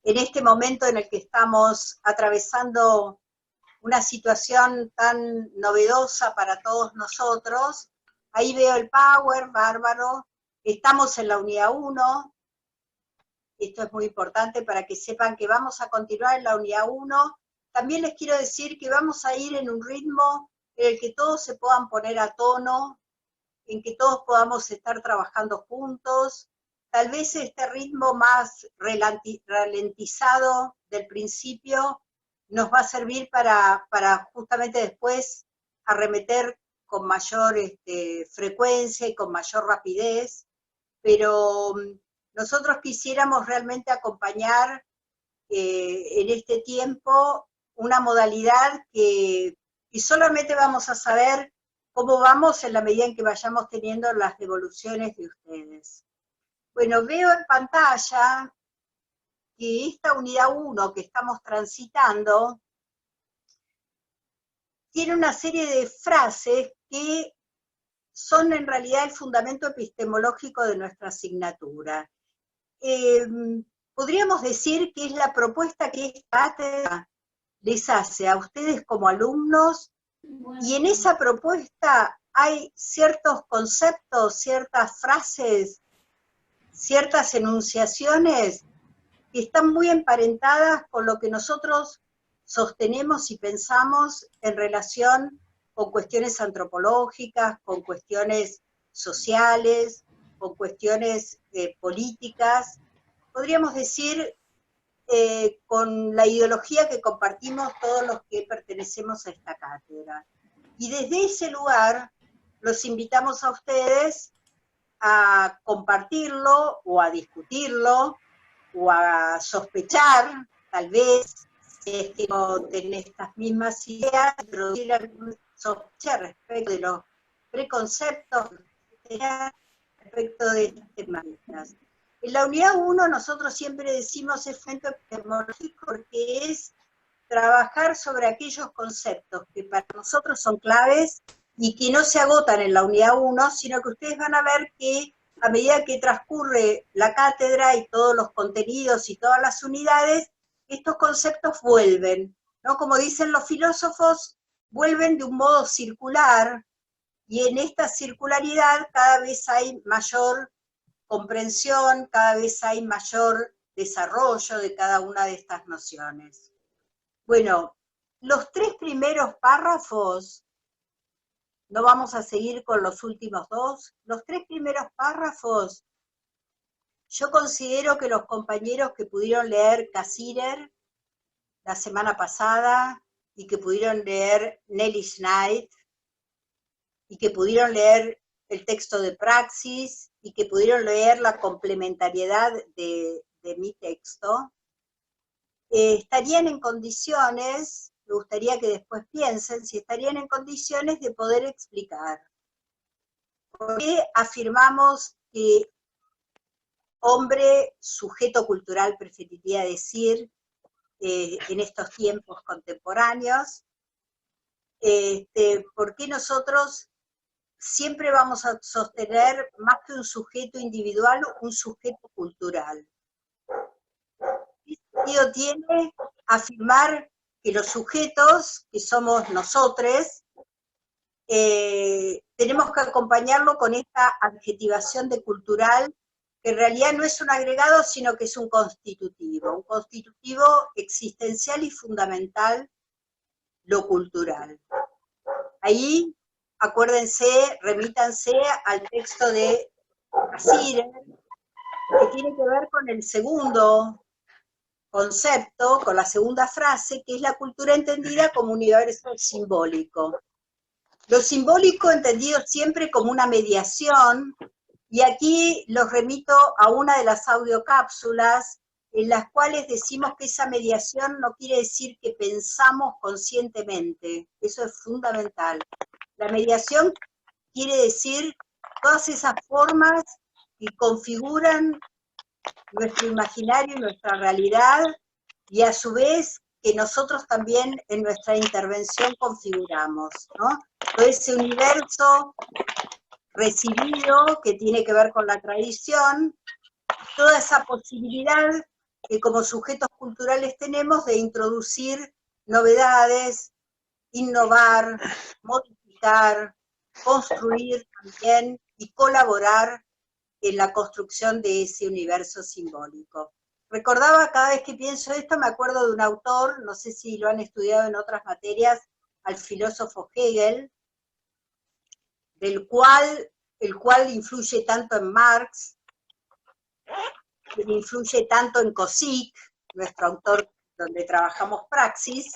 en este momento en el que estamos atravesando una situación tan novedosa para todos nosotros. Ahí veo el Power, bárbaro. Estamos en la unidad 1. Esto es muy importante para que sepan que vamos a continuar en la unidad 1. También les quiero decir que vamos a ir en un ritmo en el que todos se puedan poner a tono, en que todos podamos estar trabajando juntos. Tal vez este ritmo más ralentizado del principio nos va a servir para justamente después arremeter con mayor frecuencia y con mayor rapidez, pero nosotros quisiéramos realmente acompañar en este tiempo una modalidad que solamente vamos a saber cómo vamos en la medida en que vayamos teniendo las devoluciones de ustedes. Bueno, veo en pantalla que esta unidad 1 que estamos transitando tiene una serie de frases que son en realidad el fundamento epistemológico de nuestra asignatura. Podríamos decir que es la propuesta que esta cátedra les hace a ustedes como alumnos, y en esa propuesta hay ciertos conceptos, ciertas frases, ciertas enunciaciones que están muy emparentadas con lo que nosotros sostenemos y pensamos en relación con cuestiones antropológicas, con cuestiones sociales, con cuestiones políticas, podríamos decir con la ideología que compartimos todos los que pertenecemos a esta cátedra. Y desde ese lugar los invitamos a ustedes a compartirlo o a discutirlo o a sospechar, tal vez, si es que no tenés estas mismas ideas, introducir alguna sospecha respecto de los preconceptos respecto de estas temáticas. En la unidad 1 nosotros siempre decimos es frente epistemológico porque es trabajar sobre aquellos conceptos que para nosotros son claves y que no se agotan en la unidad 1, sino que ustedes van a ver que a medida que transcurre la cátedra y todos los contenidos y todas las unidades, estos conceptos vuelven, ¿no? Como dicen los filósofos, vuelven de un modo circular, y en esta circularidad cada vez hay mayor comprensión, cada vez hay mayor desarrollo de cada una de estas nociones. Bueno, los 3 primeros párrafos, no vamos a seguir con los últimos 2, los 3 primeros párrafos, yo considero que los compañeros que pudieron leer Cassirer la semana pasada, y que pudieron leer Nelly Schneid, y que pudieron leer el texto de Praxis, y que pudieron leer la complementariedad de mi texto, estarían en condiciones, me gustaría que después piensen, si estarían en condiciones de poder explicar por qué afirmamos que hombre, sujeto cultural, preferiría decir, en estos tiempos contemporáneos, por qué nosotros siempre vamos a sostener, más que un sujeto individual, un sujeto cultural. ¿Qué sentido tiene afirmar que los sujetos, que somos nosotros, tenemos que acompañarlo con esta adjetivación de cultural, que en realidad no es un agregado, sino que es un constitutivo existencial y fundamental, lo cultural. Ahí, acuérdense, remítanse al texto de Cassirer, que tiene que ver con el segundo concepto, con la segunda frase, que es la cultura entendida como universo simbólico. Lo simbólico entendido siempre como una mediación, y aquí los remito a una de las audiocápsulas en las cuales decimos que esa mediación no quiere decir que pensamos conscientemente, eso es fundamental. La mediación quiere decir todas esas formas que configuran nuestro imaginario y nuestra realidad, y a su vez que nosotros también en nuestra intervención configuramos, ¿no? Todo ese universo recibido que tiene que ver con la tradición, toda esa posibilidad que como sujetos culturales tenemos de introducir novedades, innovar, modificar, construir también y colaborar en la construcción de ese universo simbólico. Recordaba, cada vez que pienso esto, me acuerdo de un autor, no sé si lo han estudiado en otras materias, al filósofo Hegel, el cual influye tanto en Marx, influye tanto en Kozik, nuestro autor donde trabajamos Praxis,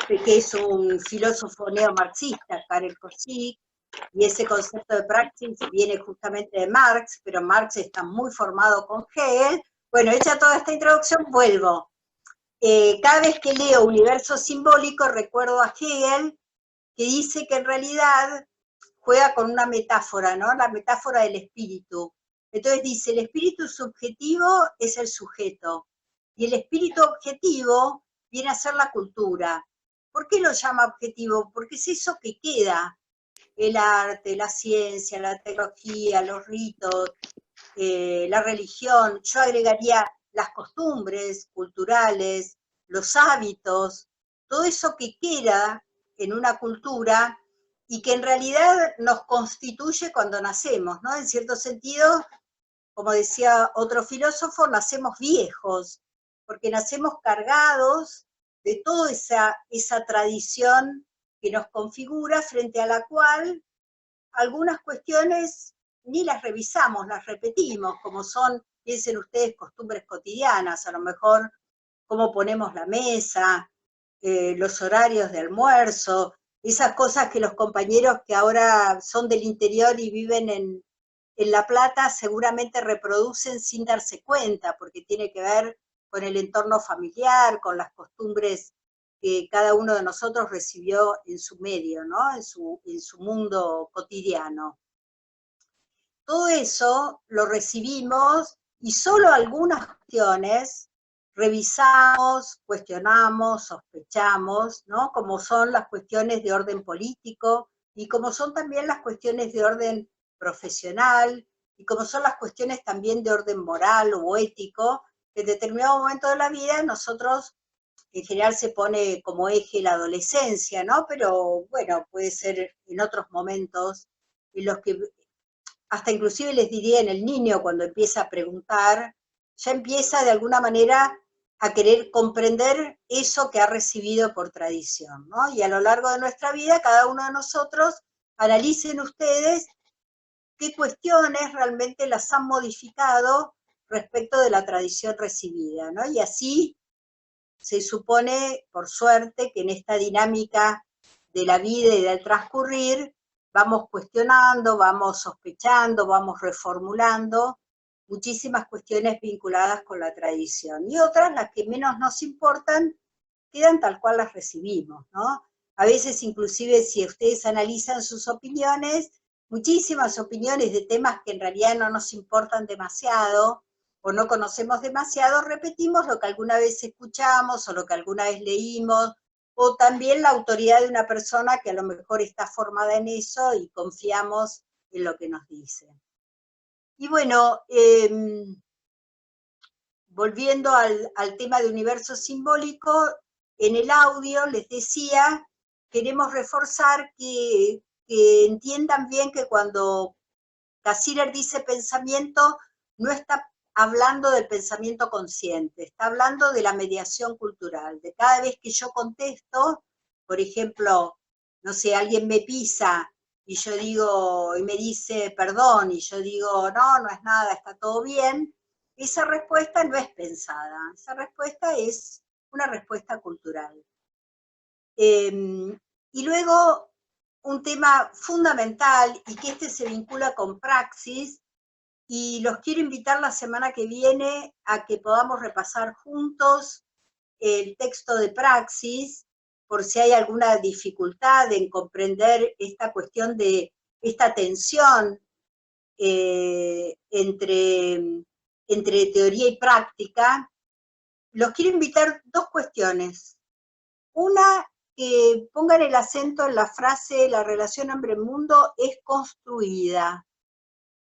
que es un filósofo neomarxista, Karel Kozik, y ese concepto de praxis viene justamente de Marx, pero Marx está muy formado con Hegel. Bueno, hecha toda esta introducción, vuelvo. Cada vez que leo Universo Simbólico recuerdo a Hegel, que dice que en realidad juega con una metáfora, ¿no? La metáfora del espíritu. Entonces dice, el espíritu subjetivo es el sujeto, y el espíritu objetivo viene a ser la cultura. ¿Por qué lo llama objetivo? Porque es eso que queda, el arte, la ciencia, la tecnología, los ritos, la religión. Yo agregaría las costumbres culturales, los hábitos, todo eso que queda en una cultura y que en realidad nos constituye cuando nacemos, ¿no? En cierto sentido, como decía otro filósofo, nacemos viejos, porque nacemos cargados de toda esa tradición que nos configura, frente a la cual algunas cuestiones ni las revisamos, las repetimos, como son, piensen ustedes, costumbres cotidianas, a lo mejor cómo ponemos la mesa, los horarios de almuerzo, esas cosas que los compañeros que ahora son del interior y viven en La Plata seguramente reproducen sin darse cuenta, porque tiene que ver con el entorno familiar, con las costumbres que cada uno de nosotros recibió en su medio, ¿no? en su mundo cotidiano. Todo eso lo recibimos y solo algunas cuestiones revisamos, cuestionamos, sospechamos, ¿no? Como son las cuestiones de orden político y como son también las cuestiones de orden profesional y como son las cuestiones también de orden moral o ético, que en determinado momento de la vida nosotros, en general se pone como eje la adolescencia, ¿no? Pero bueno, puede ser en otros momentos en los que hasta inclusive les diría en el niño cuando empieza a preguntar, ya empieza de alguna manera a querer comprender eso que ha recibido por tradición, ¿no? Y a lo largo de nuestra vida, cada uno de nosotros, analicen ustedes qué cuestiones realmente las han modificado respecto de la tradición recibida, ¿no? Y así se supone, por suerte, que en esta dinámica de la vida y del transcurrir, vamos cuestionando, vamos sospechando, vamos reformulando muchísimas cuestiones vinculadas con la tradición. Y otras, las que menos nos importan, quedan tal cual las recibimos, ¿no? A veces, inclusive, si ustedes analizan sus opiniones, muchísimas opiniones de temas que en realidad no nos importan demasiado, o no conocemos demasiado, repetimos lo que alguna vez escuchamos, o lo que alguna vez leímos, o también la autoridad de una persona que a lo mejor está formada en eso y confiamos en lo que nos dice. Y bueno, volviendo al tema de universo simbólico, en el audio les decía, queremos reforzar que entiendan bien que cuando Cassirer dice pensamiento, no está hablando del pensamiento consciente, está hablando de la mediación cultural, de cada vez que yo contesto, por ejemplo, no sé, alguien me pisa y yo digo, y me dice perdón, y yo digo, no, no es nada, está todo bien, esa respuesta no es pensada, esa respuesta es una respuesta cultural. Y luego, un tema fundamental, y que este se vincula con praxis, y los quiero invitar la semana que viene a que podamos repasar juntos el texto de praxis, por si hay alguna dificultad en comprender esta cuestión de esta tensión entre teoría y práctica. Los quiero invitar dos cuestiones. Una, que pongan el acento en la frase, la relación hombre-mundo es construida.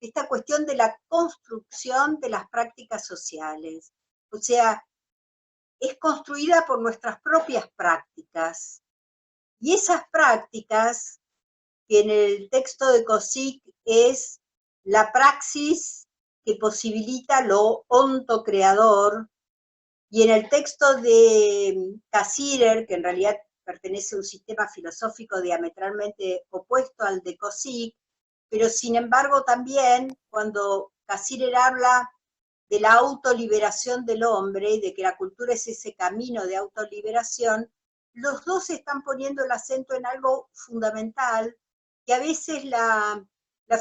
Esta cuestión de la construcción de las prácticas sociales. O sea, es construida por nuestras propias prácticas. Y esas prácticas, que en el texto de Kozik es la praxis que posibilita lo ontocreador, y en el texto de Cassirer, que en realidad pertenece a un sistema filosófico diametralmente opuesto al de Kozik, pero sin embargo también cuando Cassirer habla de la autoliberación del hombre y de que la cultura es ese camino de autoliberación, los dos están poniendo el acento en algo fundamental que a veces la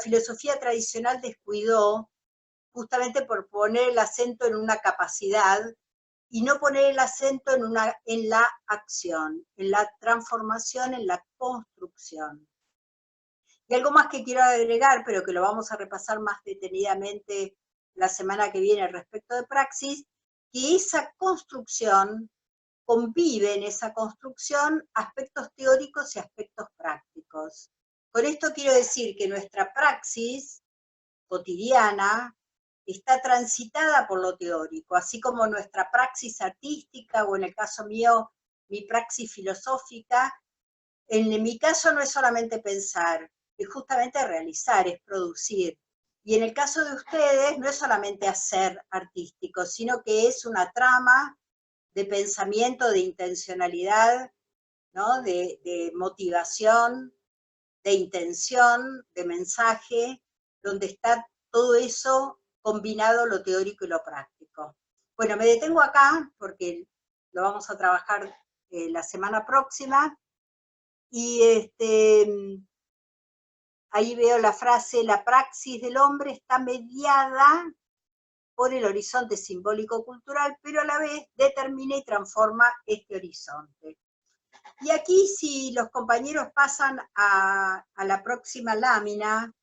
filosofía tradicional descuidó, justamente por poner el acento en una capacidad y no poner el acento en la acción, en la transformación, en la construcción. Y algo más que quiero agregar, pero que lo vamos a repasar más detenidamente la semana que viene respecto de praxis, que esa construcción convive en esa construcción aspectos teóricos y aspectos prácticos. Con esto quiero decir que nuestra praxis cotidiana está transitada por lo teórico, así como nuestra praxis artística, o en el caso mío, mi praxis filosófica. En mi caso no es solamente pensar, es justamente realizar, es producir. Y en el caso de ustedes no es solamente hacer artístico, sino que es una trama de pensamiento, de intencionalidad, ¿no? de motivación, de intención, de mensaje, donde está todo eso combinado, lo teórico y lo práctico. Bueno, me detengo acá porque lo vamos a trabajar la semana próxima. Y ahí veo la frase: la praxis del hombre está mediada por el horizonte simbólico-cultural, pero a la vez determina y transforma este horizonte. Y aquí, si los compañeros pasan a la próxima lámina,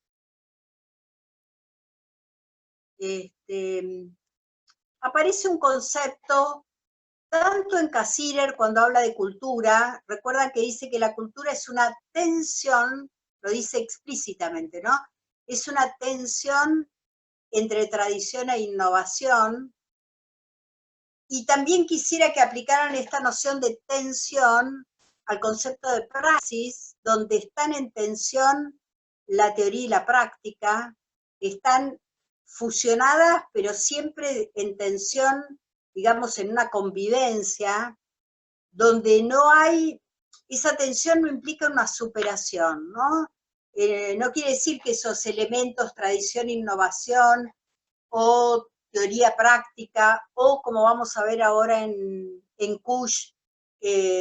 aparece un concepto, tanto en Cassirer cuando habla de cultura, recuerdan que dice que la cultura es una tensión, lo dice explícitamente, ¿no? Es una tensión entre tradición e innovación, y también quisiera que aplicaran esta noción de tensión al concepto de praxis, donde están en tensión la teoría y la práctica, están fusionadas, pero siempre en tensión, digamos, en una convivencia, donde no hay, esa tensión no implica una superación, ¿no? No quiere decir que esos elementos, tradición, innovación, o teoría práctica, o como vamos a ver ahora en Kush,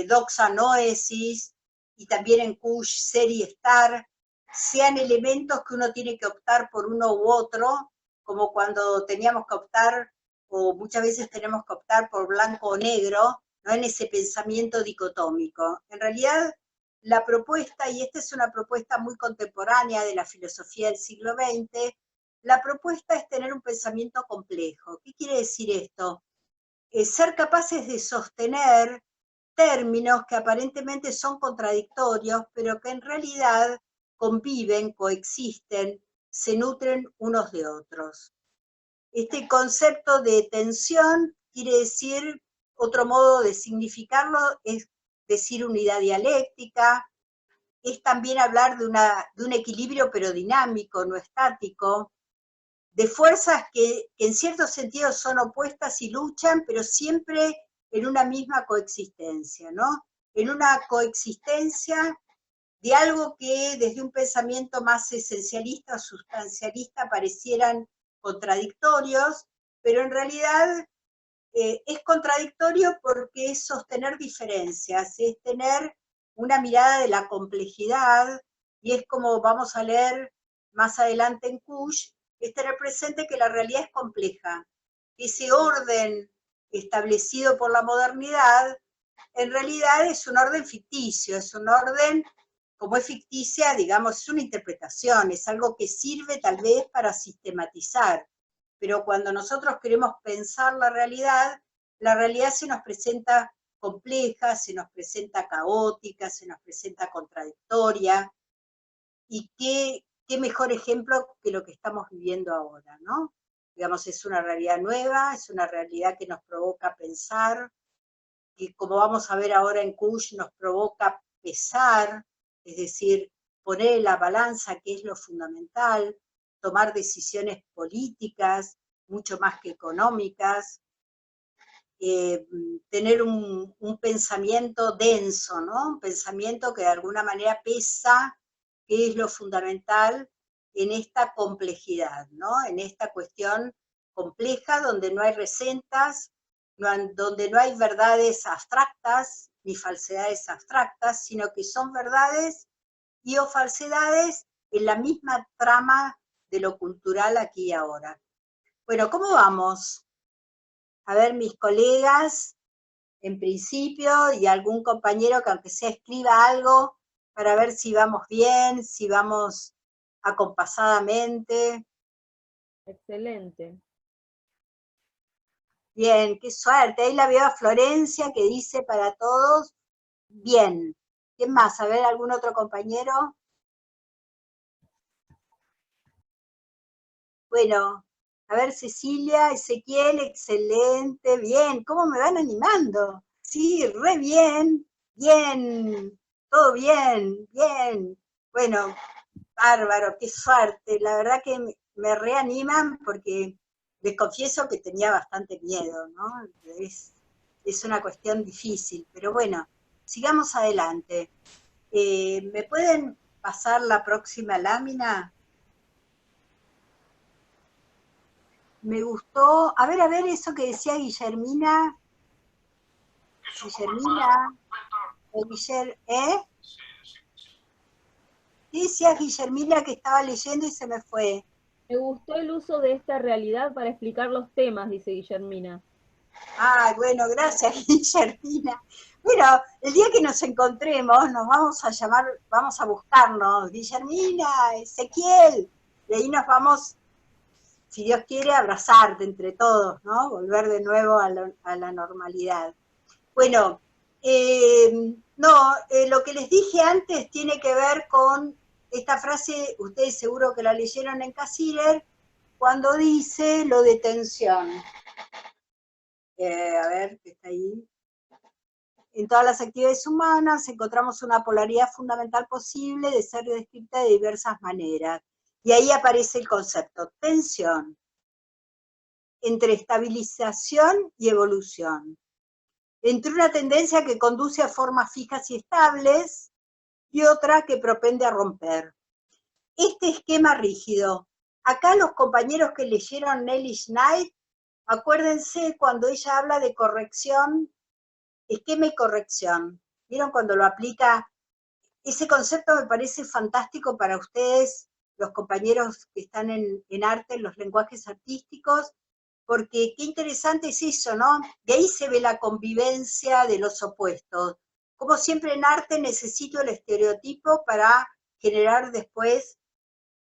doxa noesis, y también en Kush ser y estar, sean elementos que uno tiene que optar por uno u otro, como cuando teníamos que optar, o muchas veces tenemos que optar por blanco o negro, no en ese pensamiento dicotómico. En realidad, la propuesta, y esta es una propuesta muy contemporánea de la filosofía del siglo XX, la propuesta es tener un pensamiento complejo. ¿Qué quiere decir esto? Ser capaces de sostener términos que aparentemente son contradictorios, pero que en realidad conviven, coexisten, se nutren unos de otros. Este concepto de tensión quiere decir, otro modo de significarlo es decir unidad dialéctica, es también hablar de un equilibrio pero dinámico, no estático, de fuerzas que en cierto sentido son opuestas y luchan, pero siempre en una misma coexistencia, ¿no? En una coexistencia de algo que desde un pensamiento más esencialista o sustancialista parecieran contradictorios, pero en realidad es contradictorio porque es sostener diferencias, es tener una mirada de la complejidad, y es como vamos a leer más adelante en Kush, es tener presente que la realidad es compleja. Ese orden establecido por la modernidad, en realidad es un orden ficticio, es un orden, como es ficticia, digamos, es una interpretación, es algo que sirve tal vez para sistematizar, pero cuando nosotros queremos pensar la realidad se nos presenta compleja, se nos presenta caótica, se nos presenta contradictoria, y qué mejor ejemplo que lo que estamos viviendo ahora, ¿no? digamos, es una realidad nueva, es una realidad que nos provoca pensar, que como vamos a ver ahora en Kush, nos provoca pesar, es decir, poner en la balanza qué es lo fundamental, tomar decisiones políticas, mucho más que económicas, tener un pensamiento denso, ¿no? Un pensamiento que de alguna manera pesa qué es lo fundamental en esta complejidad, ¿no? En esta cuestión compleja donde no hay recetas, donde no hay verdades abstractas ni falsedades abstractas, sino que son verdades y o falsedades en la misma trama de lo cultural aquí y ahora. Bueno, ¿cómo vamos? A ver, mis colegas, en principio, y algún compañero que aunque sea escriba algo, para ver si vamos bien, si vamos acompasadamente. Excelente. Bien, qué suerte. Ahí la veo a Florencia que dice para todos, bien. ¿Quién más? A ver, ¿algún otro compañero? Bueno, a ver, Cecilia, Ezequiel, excelente, bien. ¿Cómo me van animando? Sí, re bien, bien, todo bien, bien. Bueno, bárbaro, qué suerte. La verdad que me reaniman porque les confieso que tenía bastante miedo, ¿no? Es una cuestión difícil, pero bueno, sigamos adelante. ¿Me pueden pasar la próxima lámina? Me gustó, a ver, eso que decía Guillermina, o ¿eh? ¿Qué decía Guillermina que estaba leyendo y se me fue? Me gustó el uso de esta realidad para explicar los temas, dice Guillermina. Ay, bueno, gracias, Guillermina. Bueno, el día que nos encontremos, nos vamos a llamar, vamos a buscarnos, Guillermina, Ezequiel, y ahí nos vamos, si Dios quiere, a abrazar entre todos, ¿no? Volver de nuevo a la normalidad. Bueno, no, lo que les dije antes tiene que ver con esta frase, ustedes seguro que la leyeron en Cassirer, cuando dice lo de tensión. A ver, ¿qué está ahí? En todas las actividades humanas encontramos una polaridad fundamental posible de ser descrita de diversas maneras. Y ahí aparece el concepto, tensión, entre estabilización y evolución, entre una tendencia que conduce a formas fijas y estables y otra que propende a romper. Este esquema rígido, acá los compañeros que leyeron Nelly Schneid, acuérdense cuando ella habla de corrección, esquema y corrección. ¿Vieron cuando lo aplica? Ese concepto me parece fantástico para ustedes, los compañeros que están en arte, en los lenguajes artísticos, porque qué interesante es eso, ¿no? De ahí se ve la convivencia de los opuestos. Como siempre en arte necesito el estereotipo para generar después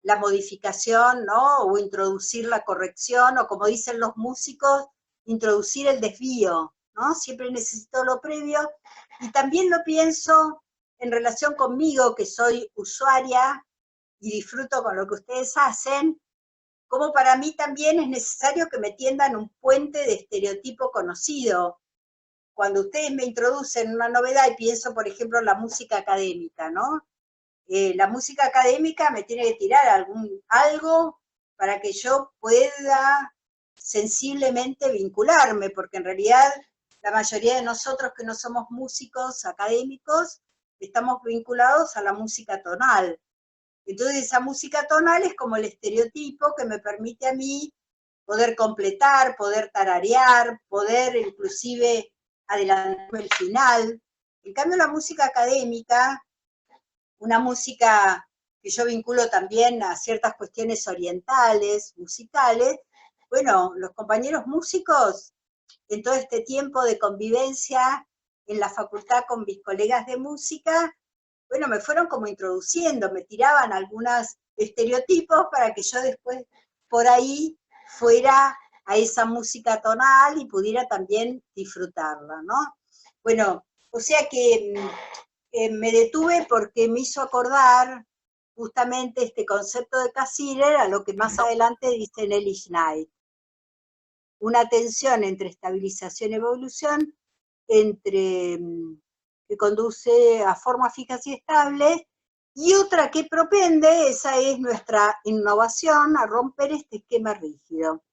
la modificación, ¿no? O introducir la corrección, o como dicen los músicos, introducir el desvío, ¿no? Siempre necesito lo previo, y también lo pienso en relación conmigo, que soy usuaria y disfruto con lo que ustedes hacen, como para mí también es necesario que me tiendan un puente de estereotipo conocido. Cuando ustedes me introducen una novedad y pienso, por ejemplo, en la música académica, ¿no? La música académica me tiene que tirar algo para que yo pueda sensiblemente vincularme, porque en realidad la mayoría de nosotros que no somos músicos académicos estamos vinculados a la música tonal. Entonces esa música tonal es como el estereotipo que me permite a mí poder completar, poder tararear, poder inclusive adelantarme el final. En cambio la música académica, una música que yo vinculo también a ciertas cuestiones orientales, musicales, bueno, los compañeros músicos, en todo este tiempo de convivencia en la facultad con mis colegas de música, bueno, me fueron como introduciendo, me tiraban algunos estereotipos para que yo después por ahí fuera a esa música tonal y pudiera también disfrutarla, ¿no? Bueno, o sea que me detuve porque me hizo acordar justamente este concepto de Cassirer a lo que más adelante dice Nelly Schneid. una tensión entre estabilización y evolución, que conduce a formas fijas y estables, y otra que propende, esa es nuestra innovación, a romper este esquema rígido.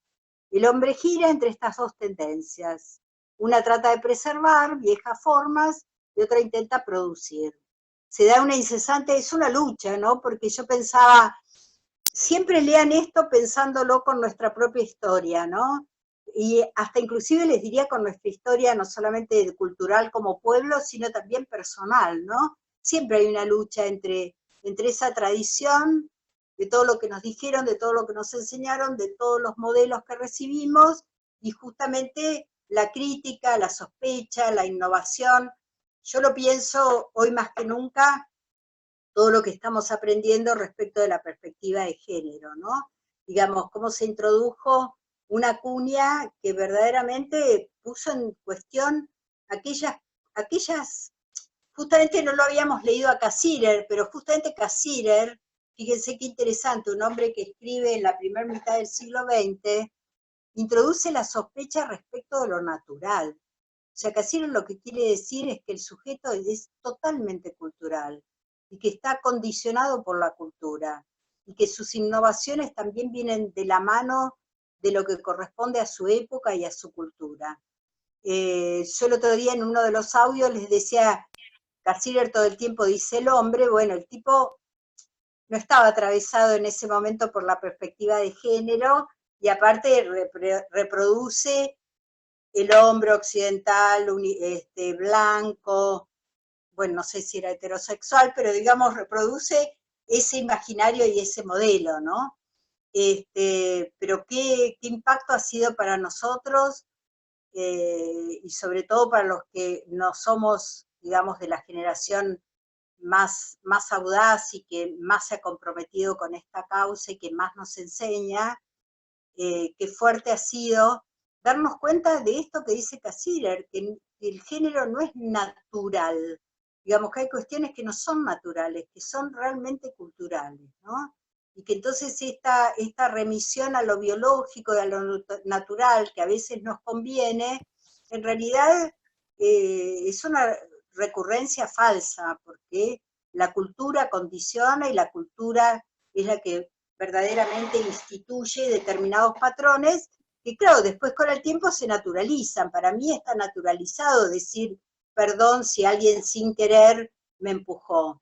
El hombre gira entre estas dos tendencias. Una trata de preservar viejas formas y otra intenta producir. Se da una incesante, es una lucha, ¿no? Porque yo pensaba, siempre lean esto pensándolo con nuestra propia historia, ¿no? Y hasta inclusive les diría con nuestra historia, no solamente cultural como pueblo, sino también personal, ¿no? Siempre hay una lucha entre esa tradición, de todo lo que nos dijeron, de todo lo que nos enseñaron, de todos los modelos que recibimos, y justamente la crítica, la sospecha, la innovación. Yo lo pienso hoy más que nunca, todo lo que estamos aprendiendo respecto de la perspectiva de género, ¿no? Digamos, cómo se introdujo una cuña que verdaderamente puso en cuestión aquellas, justamente no lo habíamos leído a Cassirer, pero justamente Cassirer, fíjense qué interesante, un hombre que escribe en la primera mitad del siglo XX, introduce la sospecha respecto de lo natural. O sea, Cassirer lo que quiere decir es que el sujeto es totalmente cultural y que está condicionado por la cultura y que sus innovaciones también vienen de la mano de lo que corresponde a su época y a su cultura. Yo el otro día en uno de los audios les decía, Cassirer todo el tiempo dice el hombre, bueno, el tipo no estaba atravesado en ese momento por la perspectiva de género y aparte reproduce el hombre occidental, blanco, bueno, no sé si era heterosexual, pero digamos, reproduce ese imaginario y ese modelo, ¿no? Pero ¿qué impacto ha sido para nosotros? Y sobre todo para los que no somos, digamos, de la generación más audaz y que más se ha comprometido con esta causa y que más nos enseña, qué fuerte ha sido darnos cuenta de esto que dice Cassirer, que el género no es natural. Digamos que hay cuestiones que no son naturales, que son realmente culturales, ¿no? Y que entonces esta remisión a lo biológico y a lo natural, que a veces nos conviene, en realidad es una recurrencia falsa, porque la cultura condiciona y la cultura es la que verdaderamente instituye determinados patrones que, claro, después con el tiempo se naturalizan. Para mí está naturalizado decir perdón si alguien sin querer me empujó.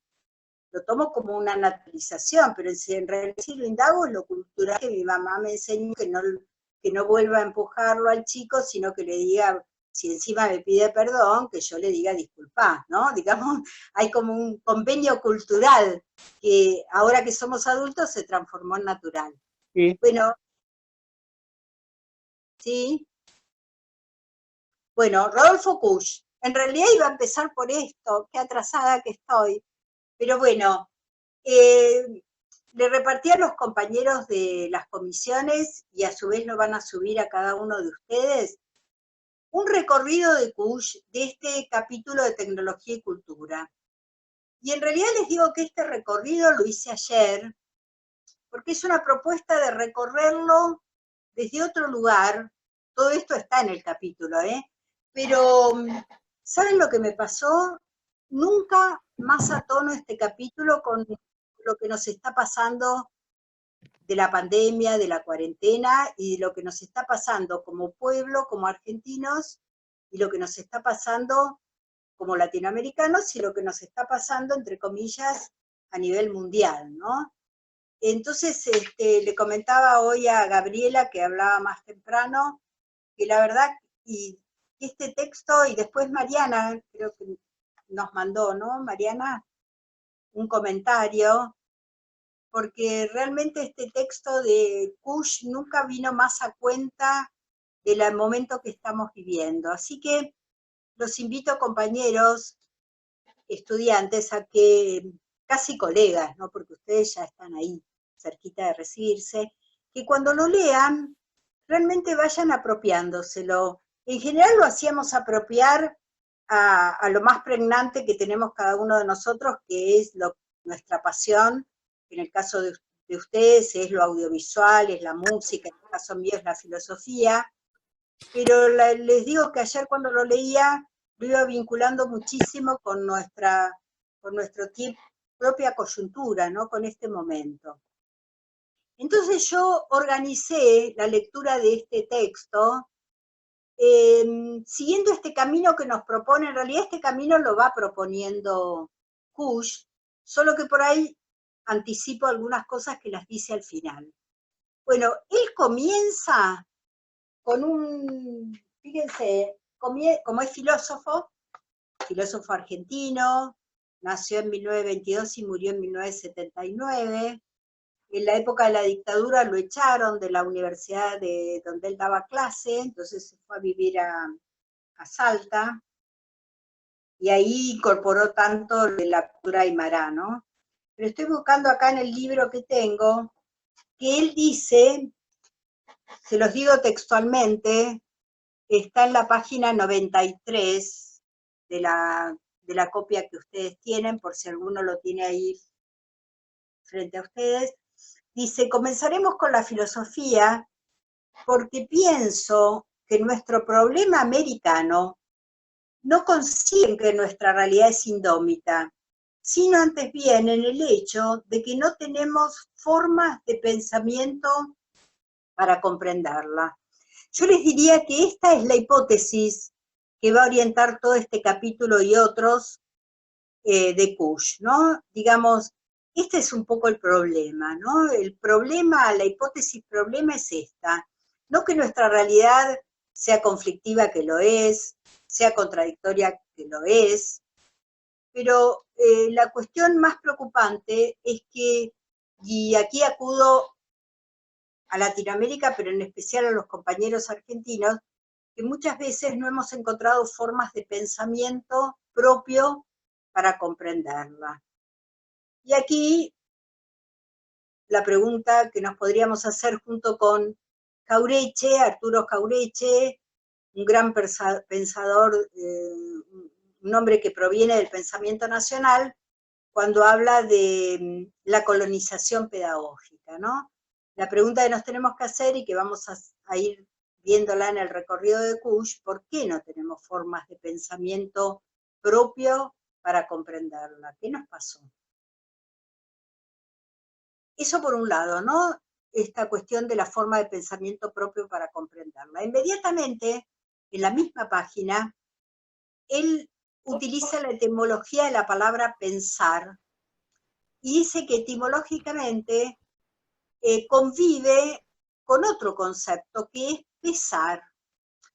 Lo tomo como una naturalización, pero si en realidad si lo indago en lo cultural que mi mamá me enseñó, que no vuelva a empujarlo al chico, sino que le diga, si encima me pide perdón, que yo le diga disculpa, ¿no? Digamos, hay como un convenio cultural que ahora que somos adultos se transformó en natural. Sí. Bueno, sí. Bueno, Rodolfo Kusch. En realidad iba a empezar por esto, qué atrasada que estoy. Pero bueno, le repartí a los compañeros de las comisiones, y a su vez lo van a subir a cada uno de ustedes, un recorrido de Kusch de este capítulo de tecnología y cultura. Y en realidad les digo que este recorrido lo hice ayer, porque es una propuesta de recorrerlo desde otro lugar. Todo esto está en el capítulo, pero ¿saben lo que me pasó? Nunca más atono este capítulo con lo que nos está pasando de la pandemia, de la cuarentena, y de lo que nos está pasando como pueblo, como argentinos, y lo que nos está pasando como latinoamericanos, y lo que nos está pasando, entre comillas, a nivel mundial, ¿no? Entonces, le comentaba hoy a Gabriela, que hablaba más temprano, que la verdad, y este texto, y después Mariana, creo que nos mandó, ¿no, Mariana? Un comentario, porque realmente este texto de Kusch nunca vino más a cuenta del momento que estamos viviendo. Así que los invito, compañeros, estudiantes, a que, casi colegas, ¿no? Porque ustedes ya están ahí, cerquita de recibirse, que cuando lo lean, realmente vayan apropiándoselo. En general lo hacíamos apropiar a lo más pregnante que tenemos cada uno de nosotros, que es nuestra pasión. En el caso de ustedes es lo audiovisual, es la música, en el caso mío es la filosofía, pero les digo que ayer cuando lo leía, lo iba vinculando muchísimo con nuestra propia coyuntura, ¿no? Con este momento. Entonces yo organicé la lectura de este texto siguiendo este camino que nos propone. En realidad este camino lo va proponiendo Kusch, solo que por ahí anticipo algunas cosas que las dice al final. Bueno, él comienza con fíjense, como es filósofo argentino, nació en 1922 y murió en 1979. En la época de la dictadura lo echaron de la universidad donde él daba clase, entonces se fue a vivir a Salta, y ahí incorporó tanto de la cultura aymara, ¿no? Pero estoy buscando acá en el libro que tengo, que él dice, se los digo textualmente, está en la página 93 de la copia que ustedes tienen, por si alguno lo tiene ahí frente a ustedes. Dice, comenzaremos con la filosofía porque pienso que nuestro problema americano no consiste en que nuestra realidad es indómita, sino antes bien en el hecho de que no tenemos formas de pensamiento para comprenderla. Yo les diría que esta es la hipótesis que va a orientar todo este capítulo y otros de Kusch, ¿no? Digamos, este es un poco el problema, ¿no? El problema, la hipótesis problema es esta, no que nuestra realidad sea conflictiva, que lo es, sea contradictoria, que lo es, pero la cuestión más preocupante es que, y aquí acudo a Latinoamérica, pero en especial a los compañeros argentinos, que muchas veces no hemos encontrado formas de pensamiento propio para comprenderla. Y aquí la pregunta que nos podríamos hacer junto con Jauretche, Arturo Jauretche, un gran pensador, un hombre que proviene del pensamiento nacional, cuando habla de la colonización pedagógica, ¿no? La pregunta que nos tenemos que hacer y que vamos a ir viéndola en el recorrido de Kusch, ¿por qué no tenemos formas de pensamiento propio para comprenderla? ¿Qué nos pasó? Eso por un lado, ¿no? Esta cuestión de la forma de pensamiento propio para comprenderla. Inmediatamente, en la misma página, él utiliza la etimología de la palabra pensar y dice que etimológicamente convive con otro concepto que es pesar.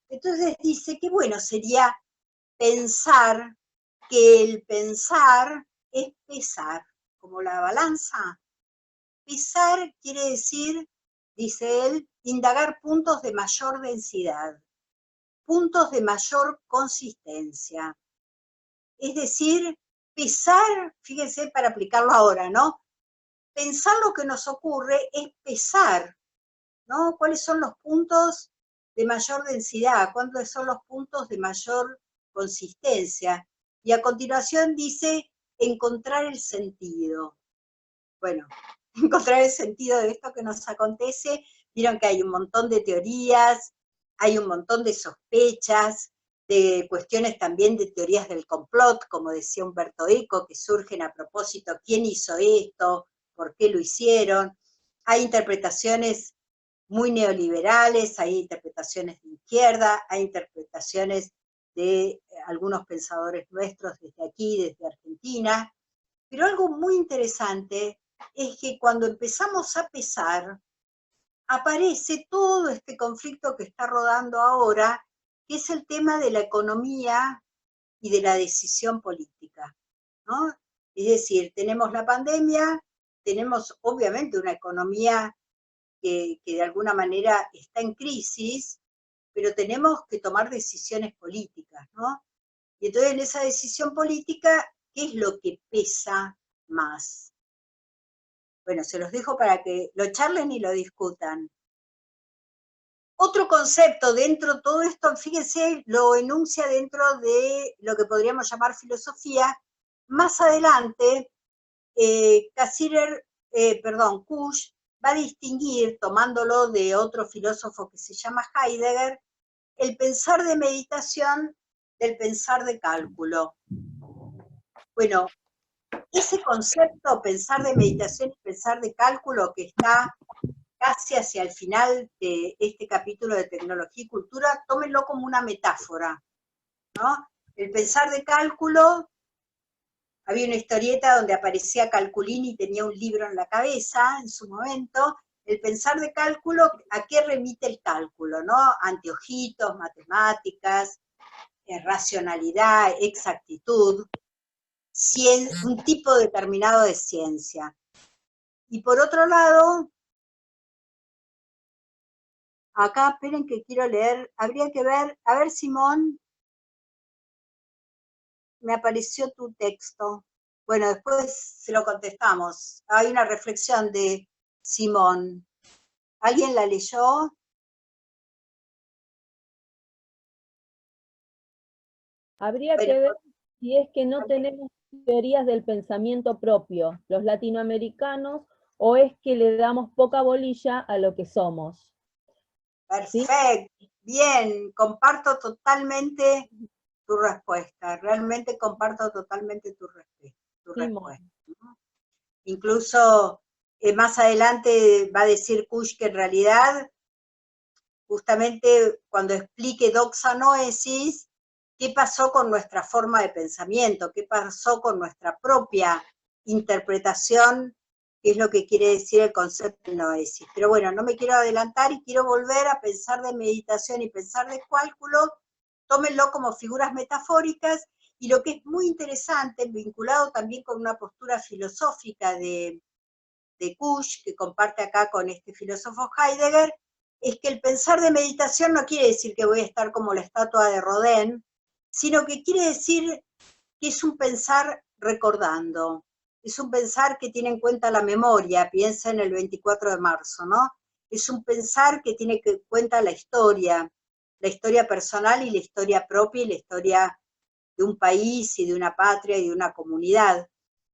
Entonces dice que bueno, sería pensar, que el pensar es pesar, como la balanza. Pesar quiere decir, dice él, indagar puntos de mayor densidad, puntos de mayor consistencia. Es decir, pesar, fíjense para aplicarlo ahora, ¿no? Pensar lo que nos ocurre es pesar, ¿no? ¿Cuáles son los puntos de mayor densidad? ¿Cuáles son los puntos de mayor consistencia? Y a continuación dice, encontrar el sentido. Bueno, encontrar el sentido de esto que nos acontece. Vieron que hay un montón de teorías, hay un montón de sospechas, de cuestiones también de teorías del complot, como decía Humberto Eco, que surgen a propósito, ¿quién hizo esto? ¿Por qué lo hicieron? Hay interpretaciones muy neoliberales, hay interpretaciones de izquierda, hay interpretaciones de algunos pensadores nuestros desde aquí, desde Argentina, pero algo muy interesante es que cuando empezamos a pesar, aparece todo este conflicto que está rodando ahora, que es el tema de la economía y de la decisión política, ¿no? Es decir, tenemos la pandemia, tenemos obviamente una economía que de alguna manera está en crisis, pero tenemos que tomar decisiones políticas, ¿no? Y entonces en esa decisión política, ¿qué es lo que pesa más? Bueno, se los dejo para que lo charlen y lo discutan. Otro concepto dentro de todo esto, fíjense, lo enuncia dentro de lo que podríamos llamar filosofía. Más adelante, Kusch va a distinguir, tomándolo de otro filósofo que se llama Heidegger, el pensar de meditación del pensar de cálculo. Bueno, ese concepto, pensar de meditación y pensar de cálculo, que está casi hacia el final de este capítulo de Tecnología y Cultura, tómenlo como una metáfora, ¿no? El pensar de cálculo, había una historieta donde aparecía Calculini y tenía un libro en la cabeza en su momento. El pensar de cálculo, ¿a qué remite el cálculo, no? Anteojitos, matemáticas, racionalidad, exactitud, un tipo determinado de ciencia. Y por otro lado, acá, esperen que quiero leer, habría que ver, a ver, Simón, me apareció tu texto. Bueno, después se lo contestamos. Hay una reflexión de Simón. ¿Alguien la leyó? Habría que ver si es que no tenemos teorías del pensamiento propio, los latinoamericanos, o es que le damos poca bolilla a lo que somos. Perfecto, ¿sí? Bien, comparto totalmente tu respuesta, realmente comparto totalmente tu respuesta, ¿no? Incluso más adelante va a decir Kush que en realidad, justamente cuando explique Doxa Noesis, qué pasó con nuestra forma de pensamiento, qué pasó con nuestra propia interpretación, qué es lo que quiere decir el concepto de noesis. Pero bueno, no me quiero adelantar y quiero volver a pensar de meditación y pensar de cálculo, tómenlo como figuras metafóricas, y lo que es muy interesante, vinculado también con una postura filosófica de Kush, que comparte acá con este filósofo Heidegger, es que el pensar de meditación no quiere decir que voy a estar como la estatua de Rodin, sino que quiere decir que es un pensar recordando, es un pensar que tiene en cuenta la memoria, piensa en el 24 de marzo, ¿no? Es un pensar que tiene en cuenta la historia personal y la historia propia y la historia de un país y de una patria y de una comunidad.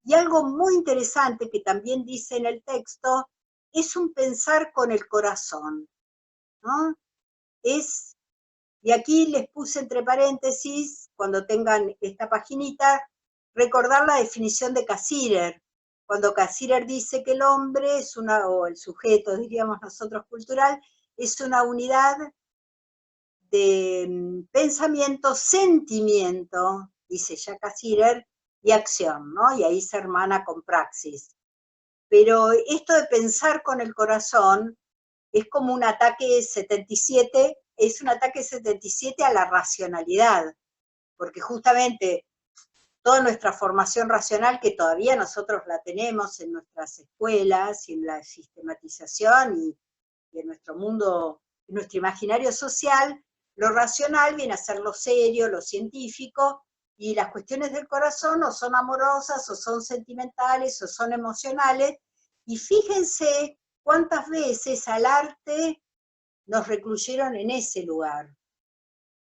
Y algo muy interesante que también dice en el texto, es un pensar con el corazón, ¿no? Y aquí les puse entre paréntesis, cuando tengan esta paginita, recordar la definición de Cassirer, cuando Cassirer dice que el hombre es o el sujeto, diríamos nosotros cultural, es una unidad de pensamiento, sentimiento, dice ya Cassirer, y acción, ¿no? Y ahí se hermana con praxis. Pero esto de pensar con el corazón es como un ataque 77, es un ataque 77 a la racionalidad, porque justamente toda nuestra formación racional, que todavía nosotros la tenemos en nuestras escuelas y en la sistematización y en nuestro mundo, en nuestro imaginario social, lo racional viene a ser lo serio, lo científico, y las cuestiones del corazón o son amorosas, o son sentimentales, o son emocionales, y fíjense cuántas veces al arte nos recluyeron en ese lugar,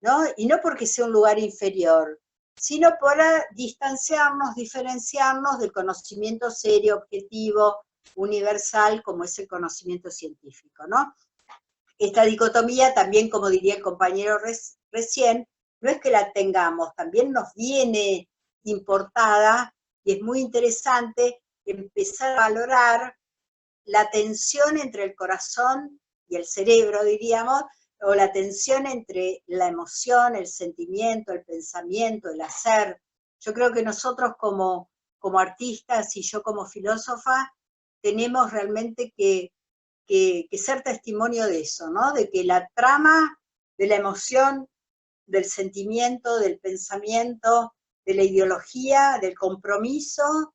¿no? Y no porque sea un lugar inferior, sino para distanciarnos, diferenciarnos del conocimiento serio, objetivo, universal, como es el conocimiento científico, ¿no? Esta dicotomía también, como diría el compañero recién, no es que la tengamos, también nos viene importada, y es muy interesante empezar a valorar la tensión entre el corazón y el cerebro, diríamos, o la tensión entre la emoción, el sentimiento, el pensamiento, el hacer. Yo creo que nosotros como artistas y yo como filósofa tenemos realmente que ser testimonio de eso, ¿no? De que la trama de la emoción, del sentimiento, del pensamiento, de la ideología, del compromiso,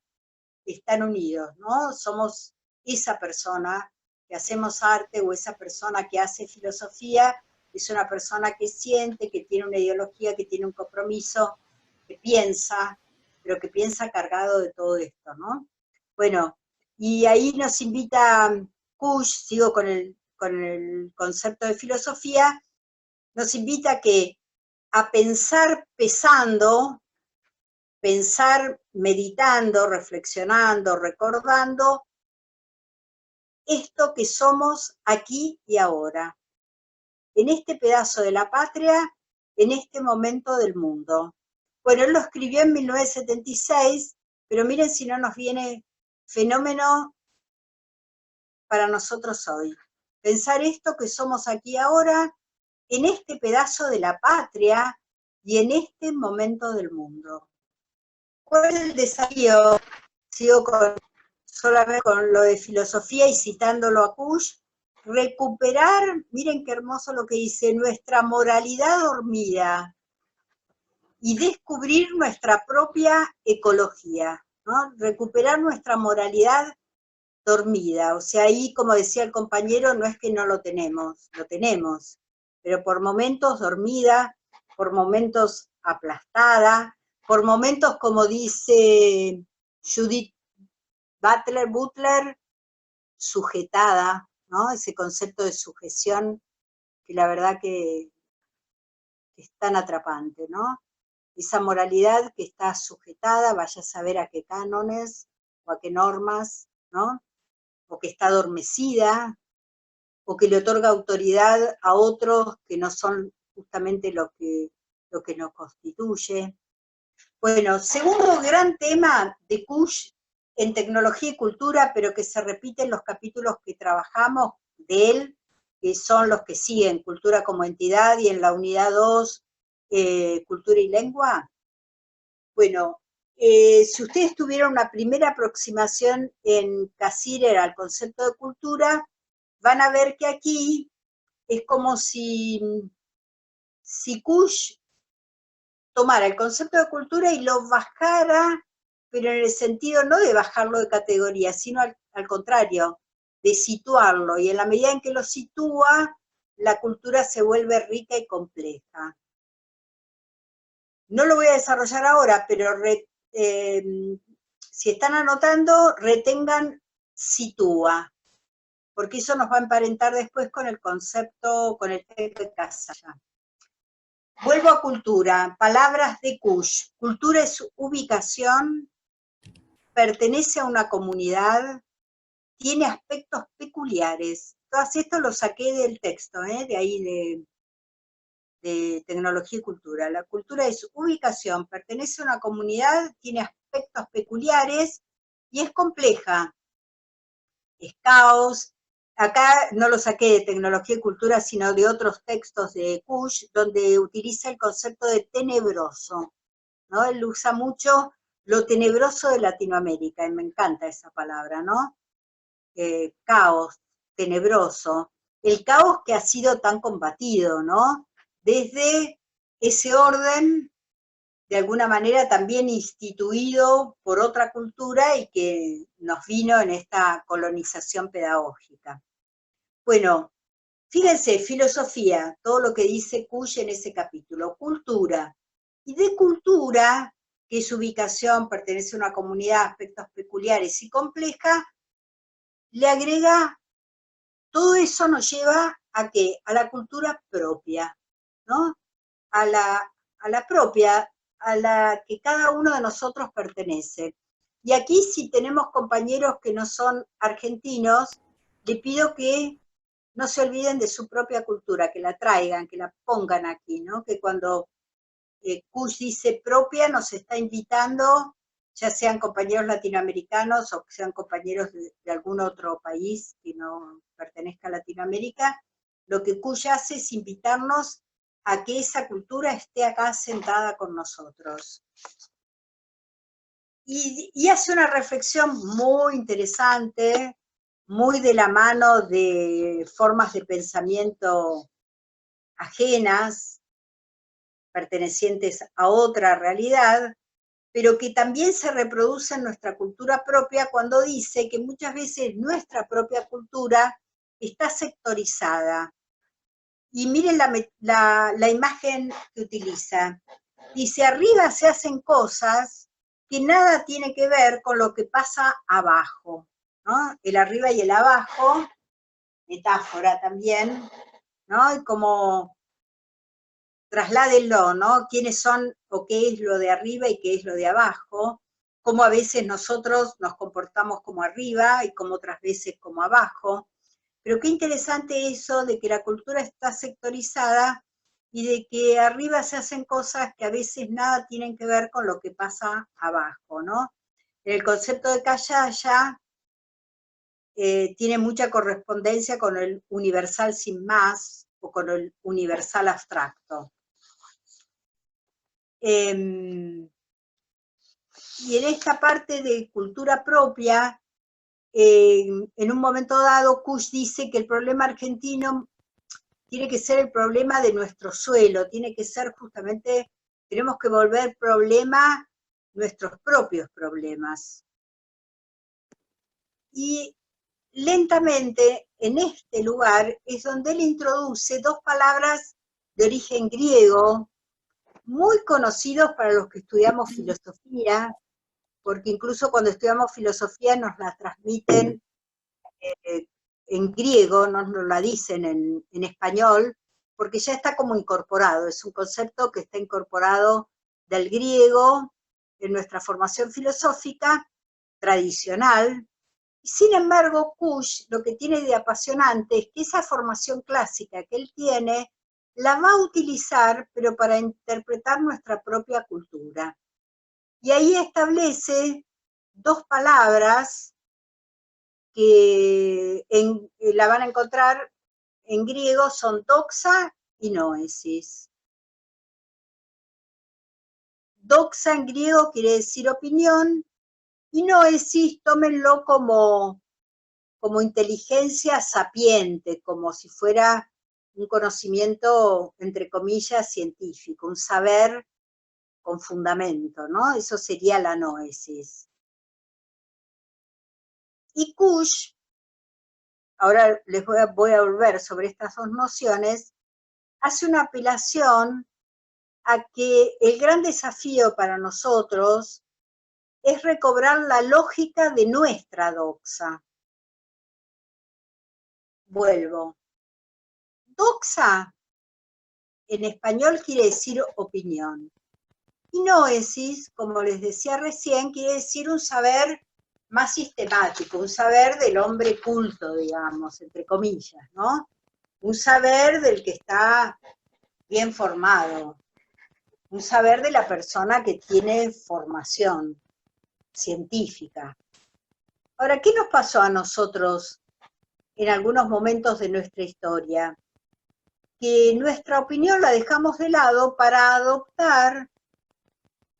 están unidos, ¿no? Somos esa persona que hacemos arte, o esa persona que hace filosofía, es una persona que siente, que tiene una ideología, que tiene un compromiso, que piensa, pero que piensa cargado de todo esto, ¿no? Bueno, y ahí nos invita Kush, sigo con el concepto de filosofía, nos invita a pensar pesando, pensar meditando, reflexionando, recordando esto que somos aquí y ahora. en este pedazo de la patria, en este momento del mundo. Bueno, él lo escribió en 1976, pero miren si no nos viene fenómeno para nosotros hoy. Pensar esto que somos aquí ahora, en este pedazo de la patria y en este momento del mundo. ¿Cuál es el desafío? Sigo solamente con lo de filosofía y citándolo a Kusch. Recuperar, miren qué hermoso lo que dice, nuestra moralidad dormida y descubrir nuestra propia ecología, ¿no? Recuperar nuestra moralidad dormida, o sea, ahí, como decía el compañero, no es que no lo tenemos, pero por momentos dormida, por momentos aplastada, por momentos, como dice Judith Butler, sujetada, ¿no? Ese concepto de sujeción que la verdad que es tan atrapante, ¿no? Esa moralidad que está sujetada, vaya a saber a qué cánones o a qué normas, ¿no? O que está adormecida, o que le otorga autoridad a otros que no son justamente lo que nos constituye. Bueno, segundo gran tema de Kusch en tecnología y cultura, pero que se repite en los capítulos que trabajamos de él, que son los que siguen, cultura como entidad, y en la unidad 2, cultura y lengua. Bueno, si ustedes tuvieron una primera aproximación en Cassirer al concepto de cultura, van a ver que aquí es como si Kusch tomara el concepto de cultura y lo bajara, pero en el sentido no de bajarlo de categoría, sino al contrario, de situarlo, y en la medida en que lo sitúa, la cultura se vuelve rica y compleja. No lo voy a desarrollar ahora, pero si están anotando, retengan sitúa, porque eso nos va a emparentar después con el concepto, con el texto de Casalla. Vuelvo a cultura, palabras de Kusch. Cultura es ubicación, pertenece a una comunidad, tiene aspectos peculiares. Todo esto lo saqué del texto, de ahí de tecnología y cultura. La cultura es ubicación, pertenece a una comunidad, tiene aspectos peculiares y es compleja. Es caos. Acá no lo saqué de tecnología y cultura, sino de otros textos de Kusch, donde utiliza el concepto de tenebroso, ¿no? Él usa mucho lo tenebroso de Latinoamérica, y me encanta esa palabra, ¿no? Caos, tenebroso. El caos que ha sido tan combatido, ¿no? Desde ese orden, de alguna manera también instituido por otra cultura y que nos vino en esta colonización pedagógica. Bueno, fíjense, filosofía, todo lo que dice Kusch en ese capítulo, cultura. Y de cultura, que es ubicación, pertenece a una comunidad, aspectos peculiares y compleja, le agrega, todo eso nos lleva a ¿qué? A la cultura propia, ¿no? A la propia, a la que cada uno de nosotros pertenece. Y aquí, si tenemos compañeros que no son argentinos, les pido que no se olviden de su propia cultura, que la traigan, que la pongan aquí, ¿no? Que cuando Kusch dice propia, nos está invitando, ya sean compañeros latinoamericanos o sean compañeros de algún otro país que no pertenezca a Latinoamérica, lo que Kusch hace es invitarnos a que esa cultura esté acá sentada con nosotros. Y hace una reflexión muy interesante, muy de la mano de formas de pensamiento ajenas, pertenecientes a otra realidad, pero que también se reproduce en nuestra cultura propia cuando dice que muchas veces nuestra propia cultura está sectorizada. Y miren la imagen que utiliza. Dice, arriba se hacen cosas que nada tiene que ver con lo que pasa abajo, ¿no? El arriba y el abajo, metáfora también, ¿no? Y como trasládenlo, ¿no? ¿Quiénes son o qué es lo de arriba y qué es lo de abajo? Cómo a veces nosotros nos comportamos como arriba y como otras veces como abajo. Pero qué interesante eso de que la cultura está sectorizada y de que arriba se hacen cosas que a veces nada tienen que ver con lo que pasa abajo, ¿no? El concepto de Kayaya tiene mucha correspondencia con el universal sin más o con el universal abstracto. Y en esta parte de cultura propia, en un momento dado, Kusch dice que el problema argentino tiene que ser el problema de nuestro suelo, tiene que ser justamente, tenemos que volver problema nuestros propios problemas. Y lentamente, en este lugar, es donde él introduce dos palabras de origen griego, muy conocidos para los que estudiamos filosofía, porque incluso cuando estudiamos filosofía nos la transmiten en griego, no nos la dicen en español, porque ya está como incorporado, es un concepto que está incorporado del griego en nuestra formación filosófica tradicional. Y sin embargo, Kusch lo que tiene de apasionante es que esa formación clásica que él tiene, la va a utilizar, pero para interpretar nuestra propia cultura. Y ahí establece dos palabras que la van a encontrar en griego, son doxa y noesis. Doxa en griego quiere decir opinión, y noesis, tómenlo como inteligencia sapiente, como si fuera un conocimiento, entre comillas, científico, un saber con fundamento, ¿no? Eso sería la noesis. Y Kusch, ahora les voy a volver sobre estas dos nociones, hace una apelación a que el gran desafío para nosotros es recobrar la lógica de nuestra doxa. Vuelvo. Doxa en español quiere decir opinión. Y noesis, como les decía recién, quiere decir un saber más sistemático, un saber del hombre culto, digamos, entre comillas, ¿no? Un saber del que está bien formado, un saber de la persona que tiene formación científica. Ahora, ¿qué nos pasó a nosotros en algunos momentos de nuestra historia? Que nuestra opinión la dejamos de lado para adoptar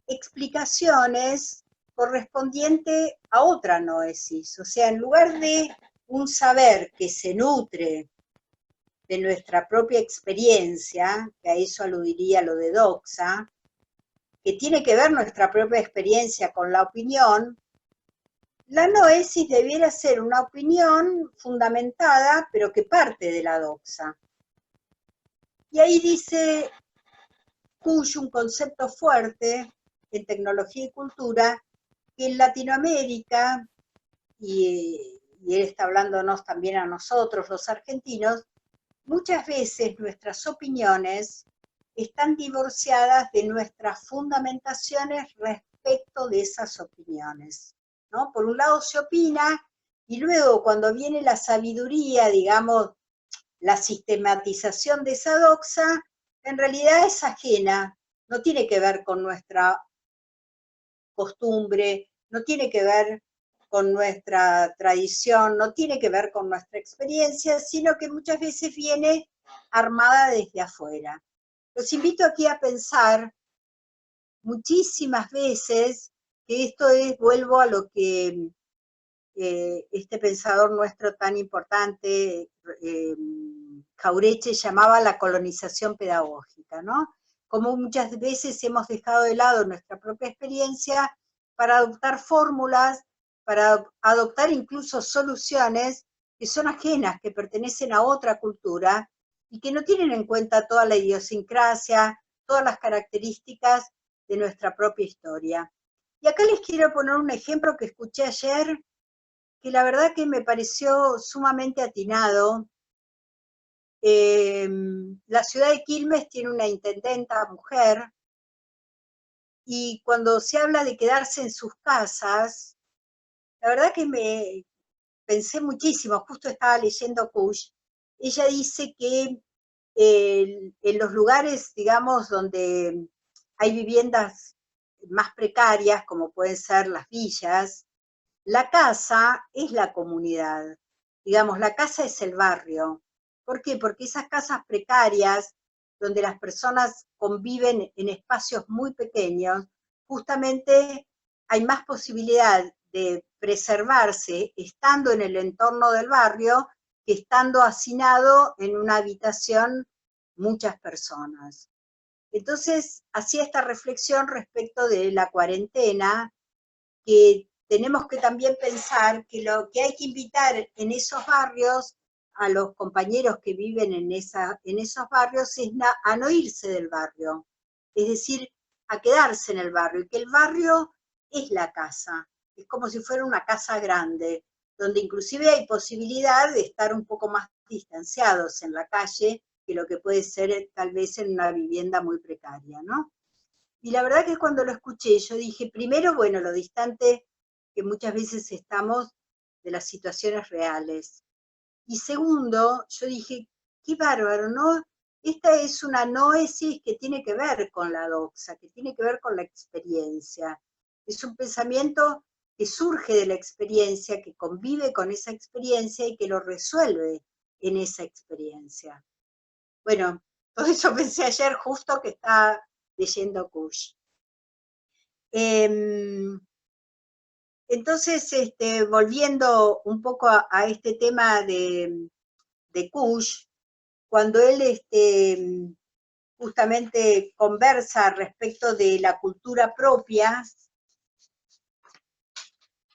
explicaciones correspondientes a otra noesis. O sea, en lugar de un saber que se nutre de nuestra propia experiencia, que a eso aludiría lo de doxa, que tiene que ver nuestra propia experiencia con la opinión, la noesis debiera ser una opinión fundamentada, pero que parte de la doxa. Y ahí dice Kusch un concepto fuerte en tecnología y cultura, que en Latinoamérica, y él está hablándonos también a nosotros, los argentinos, muchas veces nuestras opiniones están divorciadas de nuestras fundamentaciones respecto de esas opiniones, ¿no? Por un lado se opina, y luego cuando viene la sabiduría, digamos, la sistematización de esa doxa, en realidad es ajena, no tiene que ver con nuestra costumbre, no tiene que ver con nuestra tradición, no tiene que ver con nuestra experiencia, sino que muchas veces viene armada desde afuera. Los invito aquí a pensar muchísimas veces que esto es, vuelvo a lo que este pensador nuestro tan importante, Jauretche, llamaba la colonización pedagógica, ¿no? Como muchas veces hemos dejado de lado nuestra propia experiencia para adoptar fórmulas, para adoptar incluso soluciones que son ajenas, que pertenecen a otra cultura y que no tienen en cuenta toda la idiosincrasia, todas las características de nuestra propia historia. Y acá les quiero poner un ejemplo que escuché ayer, que la verdad que me pareció sumamente atinado. La ciudad de Quilmes tiene una intendenta mujer, y cuando se habla de quedarse en sus casas, la verdad que pensé muchísimo, justo estaba leyendo Kusch, ella dice que en los lugares, digamos, donde hay viviendas más precarias, como pueden ser las villas, la casa es la comunidad. Digamos, la casa es el barrio. ¿Por qué? Porque esas casas precarias, donde las personas conviven en espacios muy pequeños, justamente hay más posibilidad de preservarse estando en el entorno del barrio que estando hacinado en una habitación muchas personas. Entonces, hacía esta reflexión respecto de la cuarentena, que tenemos que también pensar que lo que hay que invitar en esos barrios a los compañeros que viven en esos barrios es a no irse del barrio, es decir, a quedarse en el barrio, y que el barrio es la casa, es como si fuera una casa grande, donde inclusive hay posibilidad de estar un poco más distanciados en la calle que lo que puede ser tal vez en una vivienda muy precaria, ¿no? Y la verdad que cuando lo escuché, yo dije, primero, bueno, lo distante que muchas veces estamos de las situaciones reales. Y segundo, yo dije, qué bárbaro, ¿no? Esta es una noesis que tiene que ver con la doxa, que tiene que ver con la experiencia. Es un pensamiento que surge de la experiencia, que convive con esa experiencia y que lo resuelve en esa experiencia. Bueno, todo eso pensé ayer justo que estaba leyendo Kusch. Entonces, volviendo un poco a este tema de Kusch, cuando él justamente conversa respecto de la cultura propia,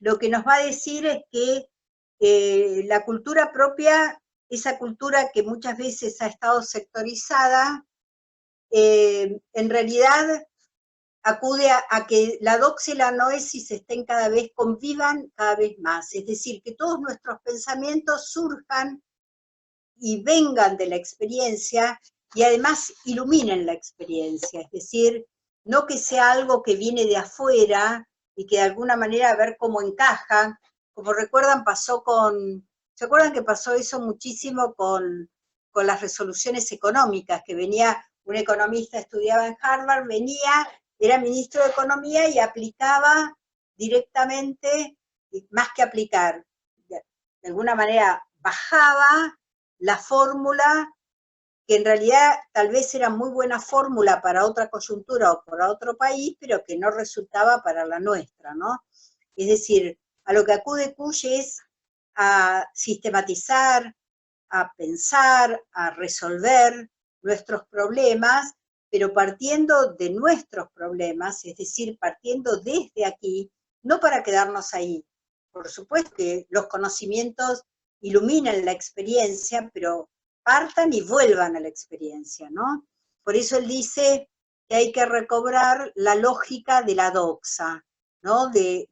lo que nos va a decir es que la cultura propia, esa cultura que muchas veces ha estado sectorizada, en realidad acude a que la doxa y la noesis estén cada vez, convivan cada vez más, es decir, que todos nuestros pensamientos surjan y vengan de la experiencia y además iluminen la experiencia, es decir, no que sea algo que viene de afuera y que de alguna manera a ver cómo encaja, como recuerdan ¿se acuerdan que pasó eso muchísimo con las resoluciones económicas, que venía un economista, estudiaba en Harvard, venía, era ministro de Economía y aplicaba directamente, más que aplicar, de alguna manera bajaba la fórmula, que en realidad tal vez era muy buena fórmula para otra coyuntura o para otro país, pero que no resultaba para la nuestra, ¿no? Es decir, a lo que acude Kusch es a sistematizar, a pensar, a resolver nuestros problemas, pero partiendo de nuestros problemas, es decir, partiendo desde aquí, no para quedarnos ahí. Por supuesto que los conocimientos iluminan la experiencia, pero partan y vuelvan a la experiencia, ¿no? Por eso él dice que hay que recobrar la lógica de la doxa, ¿no? De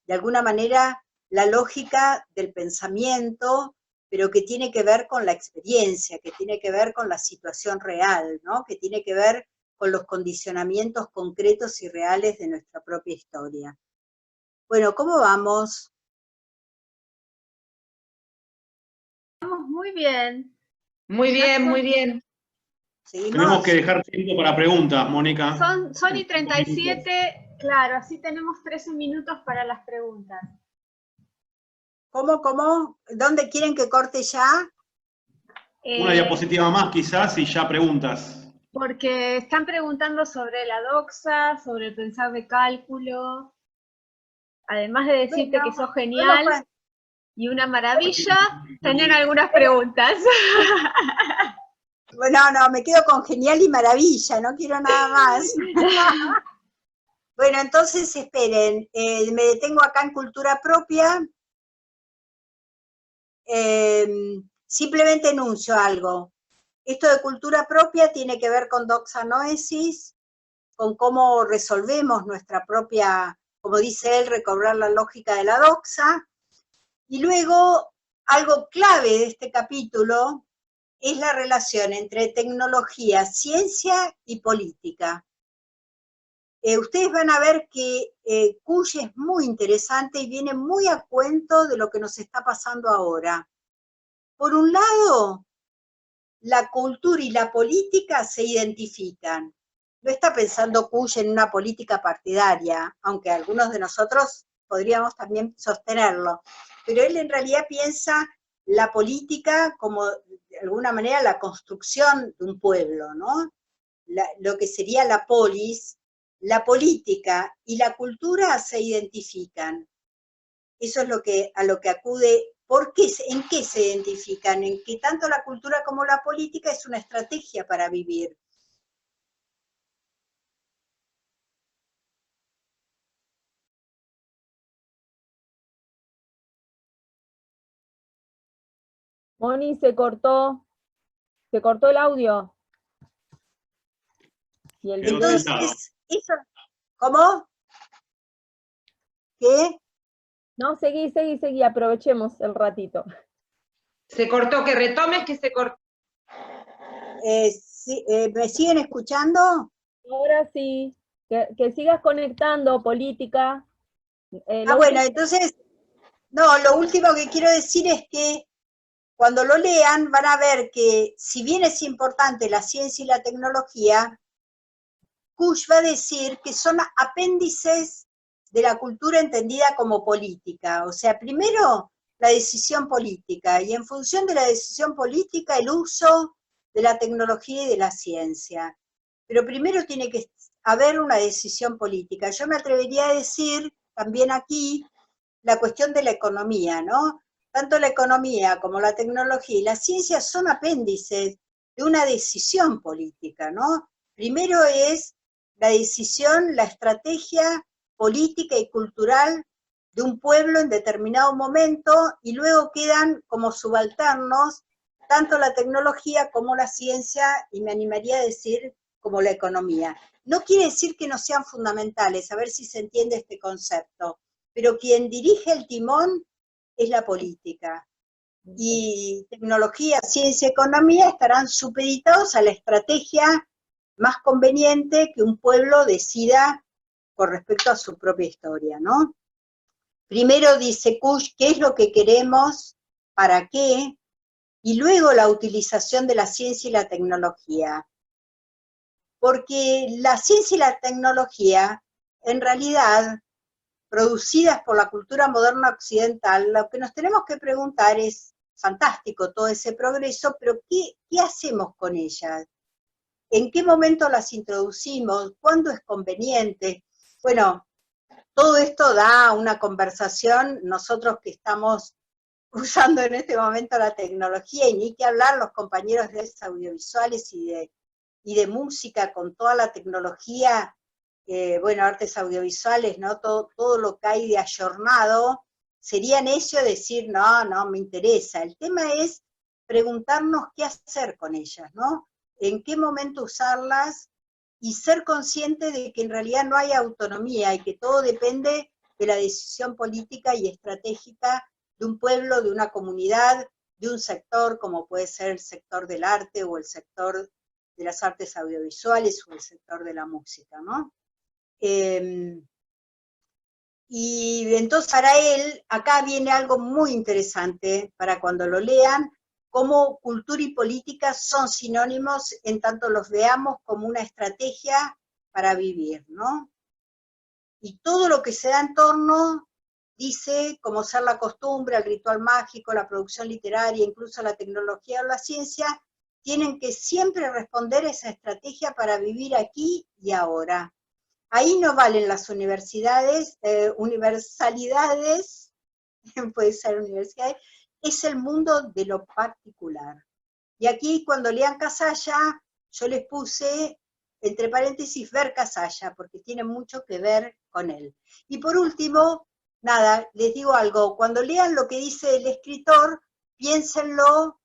alguna manera, la lógica del pensamiento, pero que tiene que ver con la experiencia, que tiene que ver con la situación real, ¿no? Que tiene que ver con los condicionamientos concretos y reales de nuestra propia historia. Bueno, ¿cómo vamos? Vamos muy bien. Muy bien, muy bien. ¿Seguimos? Tenemos que dejar tiempo para preguntas, Mónica. Son y 37, claro, así tenemos 13 minutos para las preguntas. ¿Cómo? ¿Dónde quieren que corte ya? Una diapositiva más quizás y ya preguntas. Porque están preguntando sobre la doxa, sobre el pensar de cálculo. Además de decirte que sos genial y una maravilla, tener algunas preguntas. Bueno, no, me quedo con genial y maravilla, no quiero nada más. Bueno, entonces esperen, me detengo acá en cultura propia. Simplemente enuncio algo. Esto de cultura propia tiene que ver con doxa noesis, con cómo resolvemos nuestra propia, como dice él, recobrar la lógica de la doxa. Y luego, algo clave de este capítulo es la relación entre tecnología, ciencia y política. ustedes van a ver que Kusch es muy interesante y viene muy a cuento de lo que nos está pasando ahora. Por un lado, la cultura y la política se identifican. No está pensando Kusch en una política partidaria, aunque algunos de nosotros podríamos también sostenerlo, pero él en realidad piensa la política como, de alguna manera, la construcción de un pueblo, ¿no? Lo que sería la polis, la política y la cultura se identifican. Eso es a lo que acude. ¿Por qué? ¿En qué se identifican? En que tanto la cultura como la política es una estrategia para vivir. Moni, se cortó el audio. Y el video. Entonces, eso, ¿cómo? ¿Qué? No, seguí, aprovechemos el ratito. Se cortó, que retomes que se cortó. Sí, ¿me siguen escuchando? Ahora sí, que sigas conectando política. Bueno, entonces, no, lo último que quiero decir es que cuando lo lean van a ver que si bien es importante la ciencia y la tecnología, Kusch va a decir que son apéndices de la cultura entendida como política. O sea, primero la decisión política y en función de la decisión política el uso de la tecnología y de la ciencia. Pero primero tiene que haber una decisión política. Yo me atrevería a decir también aquí la cuestión de la economía, ¿no? Tanto la economía como la tecnología y la ciencia son apéndices de una decisión política, ¿no? Primero es la decisión, la estrategia política y cultural de un pueblo en determinado momento y luego quedan como subalternos tanto la tecnología como la ciencia y me animaría a decir como la economía. No quiere decir que no sean fundamentales, a ver si se entiende este concepto, pero quien dirige el timón es la política. Y tecnología, ciencia, economía estarán supeditados a la estrategia más conveniente que un pueblo decida con respecto a su propia historia, ¿no? Primero dice Kusch, ¿qué es lo que queremos? ¿Para qué? Y luego la utilización de la ciencia y la tecnología. Porque la ciencia y la tecnología, en realidad, producidas por la cultura moderna occidental, lo que nos tenemos que preguntar es, fantástico todo ese progreso, pero ¿qué hacemos con ellas? ¿En qué momento las introducimos? ¿Cuándo es conveniente? Bueno, todo esto da una conversación, nosotros que estamos usando en este momento la tecnología, y ni que hablar los compañeros de artes audiovisuales y de música con toda la tecnología, bueno, artes audiovisuales, ¿no? Todo lo que hay de ayornado, sería necio decir, no me interesa. El tema es preguntarnos qué hacer con ellas, ¿no? En qué momento usarlas y ser consciente de que en realidad no hay autonomía y que todo depende de la decisión política y estratégica de un pueblo, de una comunidad, de un sector, como puede ser el sector del arte o el sector de las artes audiovisuales o el sector de la música, ¿no? Y entonces para él, acá viene algo muy interesante para cuando lo lean, cómo cultura y política son sinónimos en tanto los veamos como una estrategia para vivir, ¿no? Y todo lo que se da en torno, dice, como ser la costumbre, el ritual mágico, la producción literaria, incluso la tecnología o la ciencia, tienen que siempre responder a esa estrategia para vivir aquí y ahora. Ahí no valen las universidades, universalidades, puede ser universidades, es el mundo de lo particular. Y aquí cuando lean Casalla, yo les puse, entre paréntesis, ver Casalla, porque tiene mucho que ver con él. Y por último, nada, les digo algo, cuando lean lo que dice el escritor, piénsenlo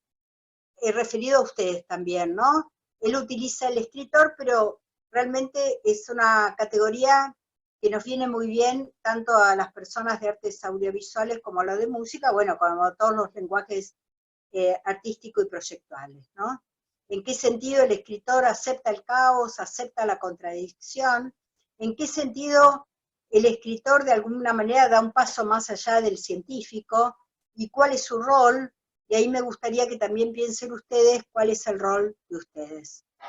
referido a ustedes también, ¿no? Él utiliza el escritor, pero realmente es una categoría que nos viene muy bien tanto a las personas de artes audiovisuales como a lo de música, bueno, como a todos los lenguajes artísticos y proyectuales, ¿no? ¿En qué sentido el escritor acepta el caos, acepta la contradicción? en qué sentido el escritor de alguna manera da un paso más allá del científico, y cuál es su rol, y ahí me gustaría que también piensen ustedes cuál es el rol de ustedes.